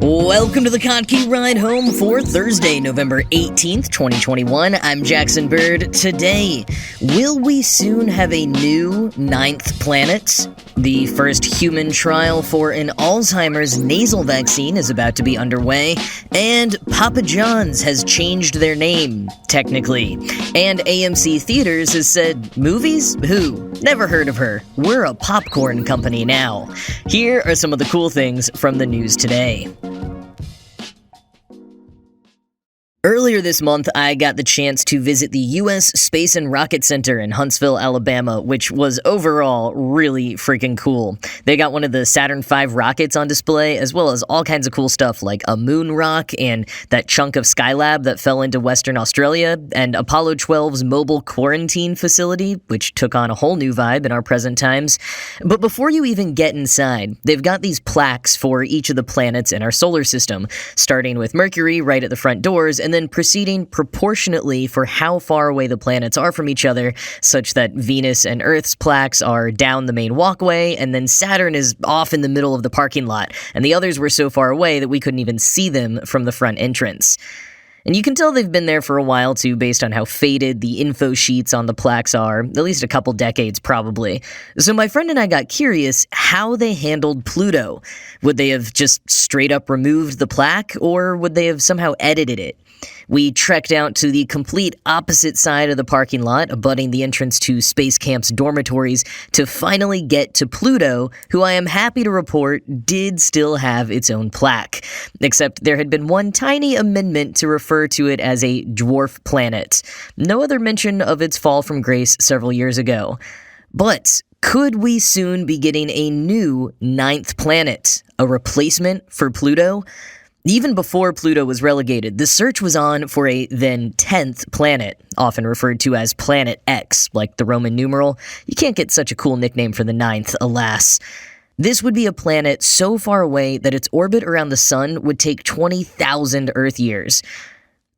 Welcome to the Kottke Ride Home for Thursday, November 18th, 2021. I'm Jackson Bird. Today, will we soon have a new ninth planet? The first human trial for an Alzheimer's nasal vaccine is about to be underway, and Papa John's has changed their name, technically. And AMC Theaters has said, movies? Who? Never heard of her. We're a popcorn company now. Here are some of the cool things from the news today. Earlier this month, I got the chance to visit the U.S. Space and Rocket Center in Huntsville, Alabama, which was overall really freaking cool. They got one of the Saturn V rockets on display, as well as all kinds of cool stuff like a moon rock and that chunk of Skylab that fell into Western Australia, and Apollo 12's mobile quarantine facility, which took on a whole new vibe in our present times. But before you even get inside, they've got these plaques for each of the planets in our solar system, starting with Mercury right at the front doors, and then proceeding proportionately for how far away the planets are from each other, such that Venus and Earth's plaques are down the main walkway, and then Saturn is off in the middle of the parking lot, and the others were so far away that we couldn't even see them from the front entrance. And you can tell they've been there for a while, too, based on how faded the info sheets on the plaques are, at least a couple decades, probably. So my friend and I got curious how they handled Pluto. Would they have just straight up removed the plaque, or would they have somehow edited it? We trekked out to the complete opposite side of the parking lot, abutting the entrance to Space Camp's dormitories, to finally get to Pluto, who I am happy to report did still have its own plaque. Except there had been one tiny amendment to refer to it as a dwarf planet. No other mention of its fall from grace several years ago. But could we soon be getting a new ninth planet? A replacement for Pluto? Even before Pluto was relegated, the search was on for a then 10th planet, often referred to as Planet X, like the Roman numeral. You can't get such a cool nickname for the 9th, alas. This would be a planet so far away that its orbit around the sun would take 20,000 Earth years.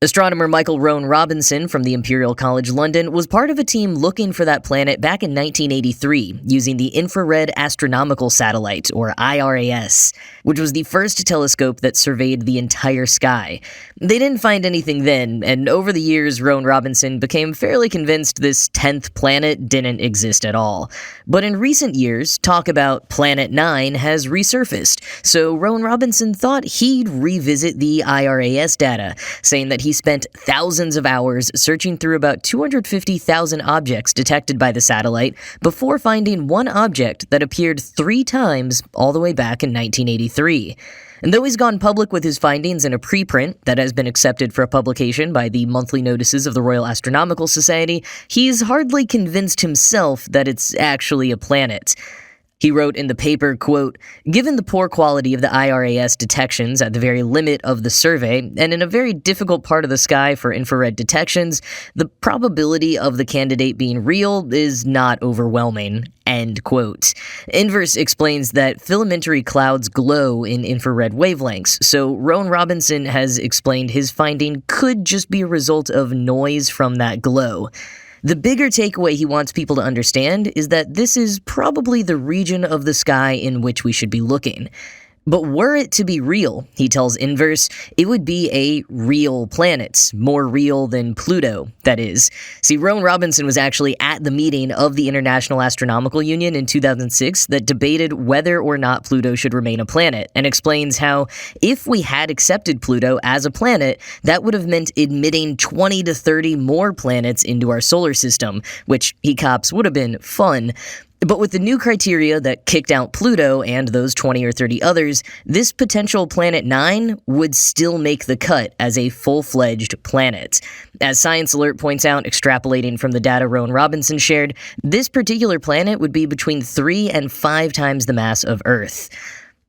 Astronomer Michael Rowan Robinson from the Imperial College London was part of a team looking for that planet back in 1983 using the Infrared Astronomical Satellite, or IRAS, which was the first telescope that surveyed the entire sky. They didn't find anything then, and over the years, Rowan Robinson became fairly convinced this 10th planet didn't exist at all. But in recent years, talk about Planet 9 has resurfaced, so Rowan Robinson thought he'd revisit the IRAS data, saying that he spent thousands of hours searching through about 250,000 objects detected by the satellite before finding one object that appeared 3 times all the way back in 1983. And though he's gone public with his findings in a preprint that has been accepted for publication by the monthly notices of the Royal Astronomical Society, he's hardly convinced himself that it's actually a planet. He wrote in the paper, quote, "Given the poor quality of the IRAS detections at the very limit of the survey, and in a very difficult part of the sky for infrared detections, the probability of the candidate being real is not overwhelming." End quote. Inverse explains that filamentary clouds glow in infrared wavelengths, so Rowan Robinson has explained his finding could just be a result of noise from that glow. The bigger takeaway he wants people to understand is that this is probably the region of the sky in which we should be looking. But were it to be real, he tells Inverse, it would be a real planet, more real than Pluto, that is. See, Rowan Robinson was actually at the meeting of the International Astronomical Union in 2006 that debated whether or not Pluto should remain a planet, and explains how, if we had accepted Pluto as a planet, that would have meant admitting 20 to 30 more planets into our solar system, which he cops would have been fun. But with the new criteria that kicked out Pluto and those 20 or 30 others, this potential Planet 9 would still make the cut as a full-fledged planet. As Science Alert points out, extrapolating from the data Rowan Robinson shared, this particular planet would be between 3 and 5 times the mass of Earth.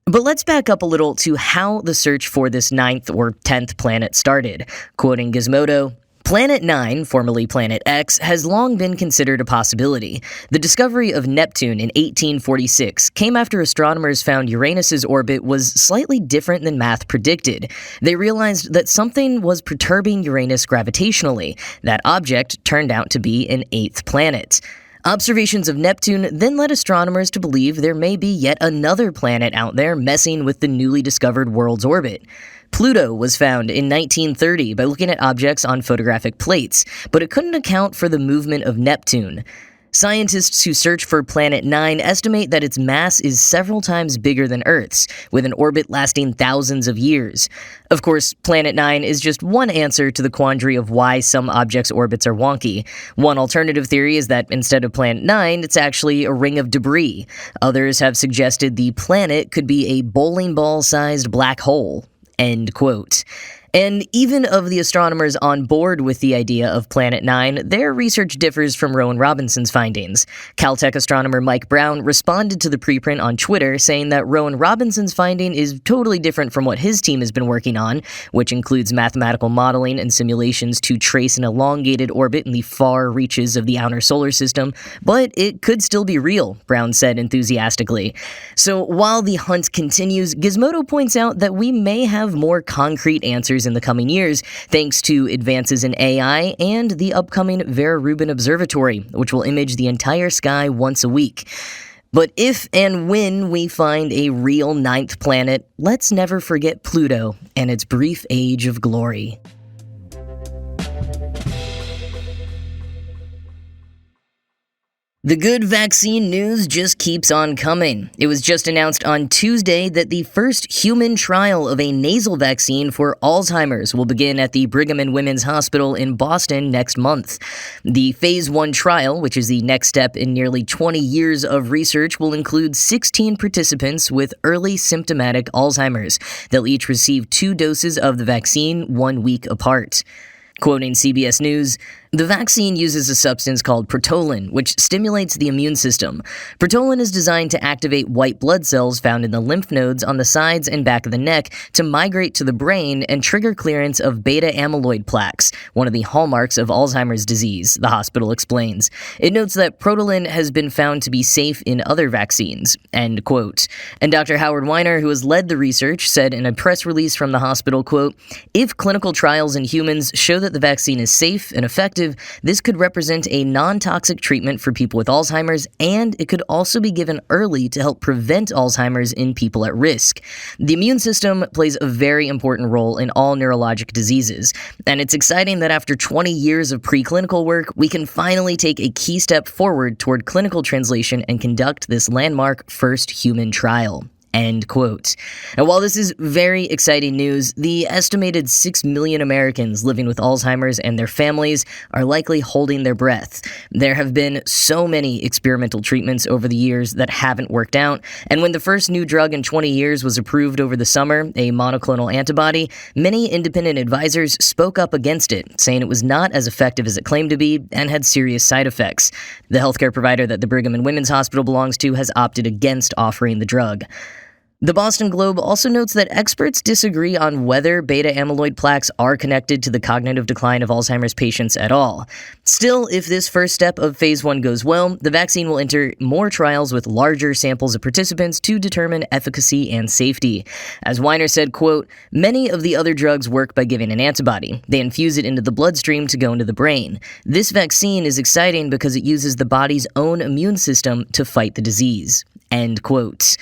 But let's back up a little to how the search for this 9th or 10th planet started. Quoting Gizmodo, Planet 9, formerly Planet X, has long been considered a possibility. The discovery of Neptune in 1846 came after astronomers found Uranus's orbit was slightly different than math predicted. They realized that something was perturbing Uranus gravitationally. That object turned out to be an 8th planet. Observations of Neptune then led astronomers to believe there may be yet another planet out there messing with the newly discovered world's orbit. Pluto was found in 1930 by looking at objects on photographic plates, but it couldn't account for the movement of Neptune. Scientists who search for Planet 9 estimate that its mass is several times bigger than Earth's, with an orbit lasting thousands of years. Of course, Planet 9 is just one answer to the quandary of why some objects' orbits are wonky. One alternative theory is that instead of Planet 9, it's actually a ring of debris. Others have suggested the planet could be a bowling ball-sized black hole. End quote. And even of the astronomers on board with the idea of Planet 9, their research differs from Rowan Robinson's findings. Caltech astronomer Mike Brown responded to the preprint on Twitter, saying that Rowan Robinson's finding is totally different from what his team has been working on, which includes mathematical modeling and simulations to trace an elongated orbit in the far reaches of the outer solar system, but it could still be real, Brown said enthusiastically. So while the hunt continues, Gizmodo points out that we may have more concrete answers in the coming years, thanks to advances in AI and the upcoming Vera Rubin Observatory, which will image the entire sky once a week. But if and when we find a real ninth planet, let's never forget Pluto and its brief age of glory. The good vaccine news just keeps on coming. It was just announced on Tuesday that the first human trial of a nasal vaccine for Alzheimer's will begin at the Brigham and Women's Hospital in Boston next month. The Phase 1 trial, which is the next step in nearly 20 years of research, will include 16 participants with early symptomatic Alzheimer's. They'll each receive 2 doses of the vaccine 1 week apart. Quoting CBS News, the vaccine uses a substance called protolin, which stimulates the immune system. Protolin is designed to activate white blood cells found in the lymph nodes on the sides and back of the neck to migrate to the brain and trigger clearance of beta amyloid plaques, one of the hallmarks of Alzheimer's disease, the hospital explains. It notes that protolin has been found to be safe in other vaccines, end quote. And Dr. Howard Weiner, who has led the research, said in a press release from the hospital, quote, "If clinical trials in humans show that the vaccine is safe and effective, this could represent a non-toxic treatment for people with Alzheimer's, and it could also be given early to help prevent Alzheimer's in people at risk. The immune system plays a very important role in all neurologic diseases, and it's exciting that after 20 years of preclinical work, we can finally take a key step forward toward clinical translation and conduct this landmark first human trial." End quote. And while this is very exciting news, the estimated 6 million Americans living with Alzheimer's and their families are likely holding their breath. There have been so many experimental treatments over the years that haven't worked out, and when the first new drug in 20 years was approved over the summer, a monoclonal antibody, many independent advisors spoke up against it, saying it was not as effective as it claimed to be and had serious side effects. The healthcare provider that the Brigham and Women's Hospital belongs to has opted against offering the drug. The Boston Globe also notes that experts disagree on whether beta amyloid plaques are connected to the cognitive decline of Alzheimer's patients at all. Still, if this first step of Phase 1 goes well, the vaccine will enter more trials with larger samples of participants to determine efficacy and safety. As Weiner said, quote, "Many of the other drugs work by giving an antibody. They infuse it into the bloodstream to go into the brain. This vaccine is exciting because it uses the body's own immune system to fight the disease." End quote.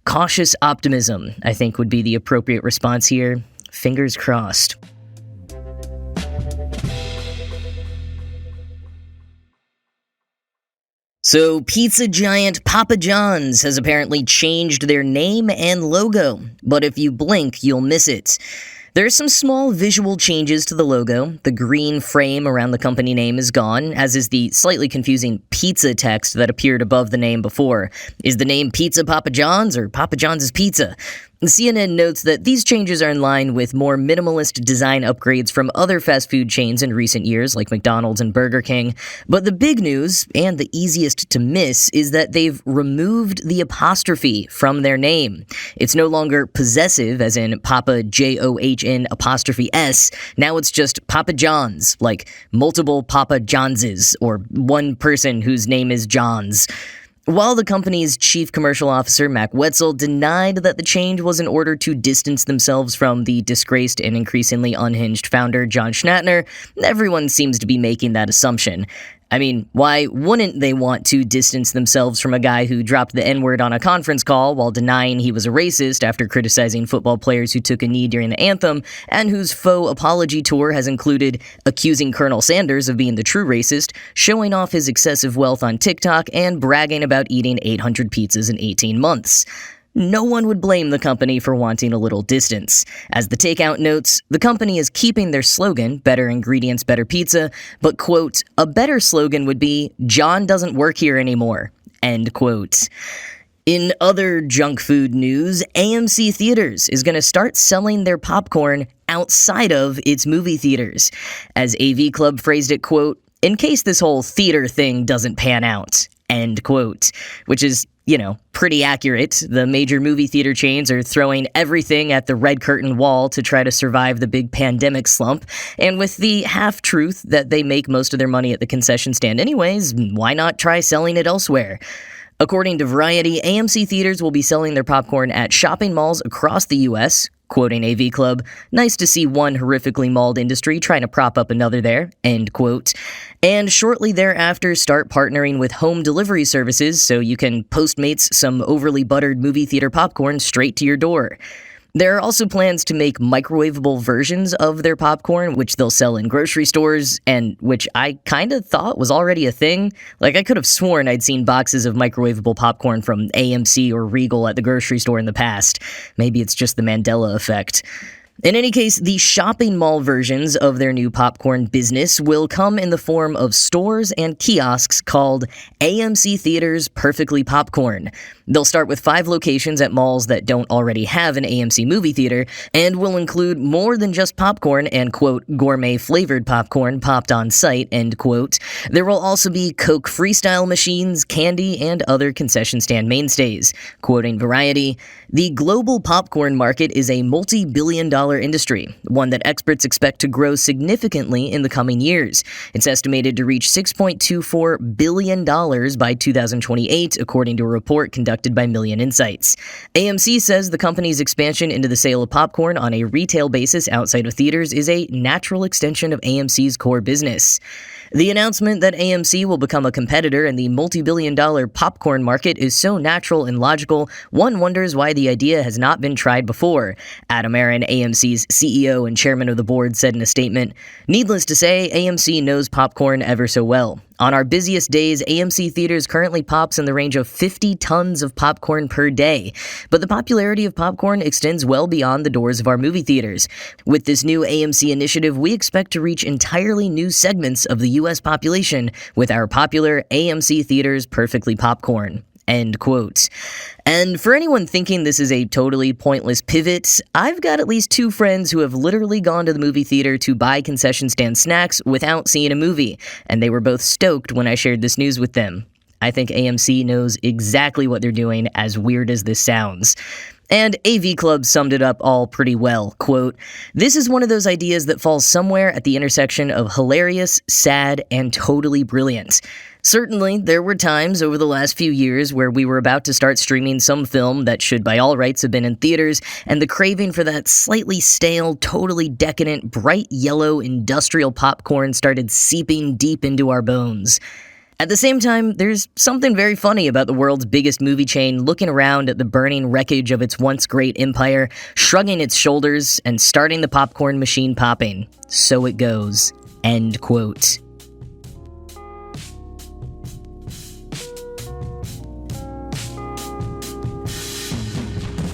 Cautious optimism, I think, would be the appropriate response here. Fingers crossed. So, pizza giant Papa John's has apparently changed their name and logo, but if you blink, you'll miss it. There are some small visual changes to the logo. The green frame around the company name is gone, as is the slightly confusing pizza text that appeared above the name before. Is the name Pizza Papa John's or Papa John's is Pizza? CNN notes that these changes are in line with more minimalist design upgrades from other fast food chains in recent years, like McDonald's and Burger King. But the big news, and the easiest to miss, is that they've removed the apostrophe from their name. It's no longer possessive, as in Papa John apostrophe S. Now it's just Papa John's, like multiple Papa Johnses, or one person whose name is John's. While the company's chief commercial officer, Mac Wetzel, denied that the change was in order to distance themselves from the disgraced and increasingly unhinged founder, John Schnattner, everyone seems to be making that assumption. I mean, why wouldn't they want to distance themselves from a guy who dropped the N-word on a conference call while denying he was a racist after criticizing football players who took a knee during the anthem, and whose faux apology tour has included accusing Colonel Sanders of being the true racist, showing off his excessive wealth on TikTok, and bragging about eating 800 pizzas in 18 months? No one would blame the company for wanting a little distance. As the takeout notes, the company is keeping their slogan, better ingredients, better pizza, but, quote, a better slogan would be, John doesn't work here anymore, end quote. In other junk food news, AMC Theaters is going to start selling their popcorn outside of its movie theaters. As AV Club phrased it, quote, in case this whole theater thing doesn't pan out, end quote, which is, pretty accurate. The major movie theater chains are throwing everything at the red curtain wall to try to survive the big pandemic slump, and with the half-truth that they make most of their money at the concession stand anyways, why not try selling it elsewhere? According to Variety, AMC Theaters will be selling their popcorn at shopping malls across the U.S., quoting AV Club, nice to see one horrifically mauled industry trying to prop up another there, end quote. And shortly thereafter start partnering with home delivery services so you can Postmates some overly buttered movie theater popcorn straight to your door. There are also plans to make microwavable versions of their popcorn, which they'll sell in grocery stores, and which I kind of thought was already a thing. Like, I could have sworn I'd seen boxes of microwavable popcorn from AMC or Regal at the grocery store in the past. Maybe it's just the Mandela effect. In any case, the shopping mall versions of their new popcorn business will come in the form of stores and kiosks called AMC Theaters Perfectly Popcorn. They'll start with 5 locations at malls that don't already have an AMC movie theater, and will include more than just popcorn and, quote, gourmet-flavored popcorn popped on site, end quote. There will also be Coke Freestyle machines, candy, and other concession stand mainstays. Quoting Variety, the global popcorn market is a multi-billion-dollar industry, one that experts expect to grow significantly in the coming years. It's estimated to reach $6.24 billion by 2028, according to a report conducted by Million Insights. AMC says the company's expansion into the sale of popcorn on a retail basis outside of theaters is a natural extension of AMC's core business. The announcement that AMC will become a competitor in the multi-billion-dollar popcorn market is so natural and logical, one wonders why the idea has not been tried before. Adam Aron, AMC's CEO and chairman of the board, said in a statement, "Needless to say, AMC knows popcorn ever so well. On our busiest days, AMC Theaters currently pops in the range of 50 tons of popcorn per day. But the popularity of popcorn extends well beyond the doors of our movie theaters. With this new AMC initiative, we expect to reach entirely new segments of the U.S. population with our popular AMC Theaters Perfectly Popcorn." End quote. And for anyone thinking this is a totally pointless pivot, I've got at least 2 friends who have literally gone to the movie theater to buy concession stand snacks without seeing a movie, and they were both stoked when I shared this news with them. I think AMC knows exactly what they're doing, as weird as this sounds. And AV Club summed it up all pretty well. Quote, "This is one of those ideas that falls somewhere at the intersection of hilarious, sad, and totally brilliant. Certainly, there were times over the last few years where we were about to start streaming some film that should by all rights have been in theaters, and the craving for that slightly stale, totally decadent, bright yellow industrial popcorn started seeping deep into our bones. At the same time, there's something very funny about the world's biggest movie chain looking around at the burning wreckage of its once great empire, shrugging its shoulders, and starting the popcorn machine popping. So it goes." End quote.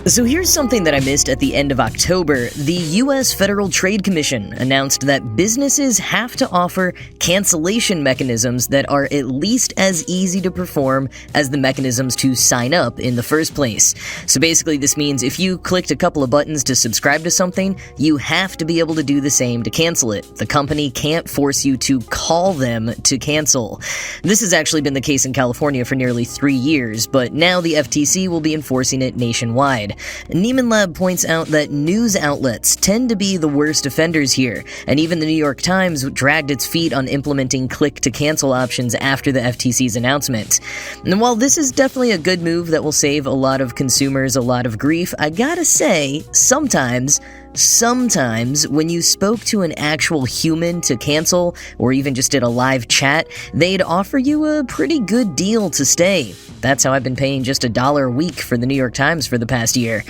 So here's something that I missed at the end of October. The U.S. Federal Trade Commission announced that businesses have to offer cancellation mechanisms that are at least as easy to perform as the mechanisms to sign up in the first place. So basically this means if you clicked a couple of buttons to subscribe to something, you have to be able to do the same to cancel it. The company can't force you to call them to cancel. This has actually been the case in California for nearly 3 years, but now the FTC will be enforcing it nationwide. Neiman Lab points out that news outlets tend to be the worst offenders here, and even the New York Times dragged its feet on implementing click-to-cancel options after the FTC's announcement. And while this is definitely a good move that will save a lot of consumers a lot of grief, I gotta say, sometimes Sometimes, when you spoke to an actual human to cancel, or even just did a live chat, they'd offer you a pretty good deal to stay. That's how I've been paying just $1 a week for the New York Times for the past year.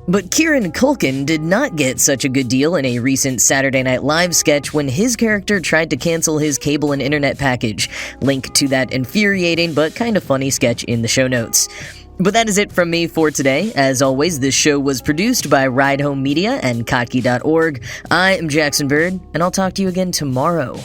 But Kieran Culkin did not get such a good deal in a recent Saturday Night Live sketch when his character tried to cancel his cable and internet package. Link to that infuriating but kind of funny sketch in the show notes. But that is it from me for today. As always, this show was produced by Ride Home Media and Kottke.org. I am Jackson Bird, and I'll talk to you again tomorrow.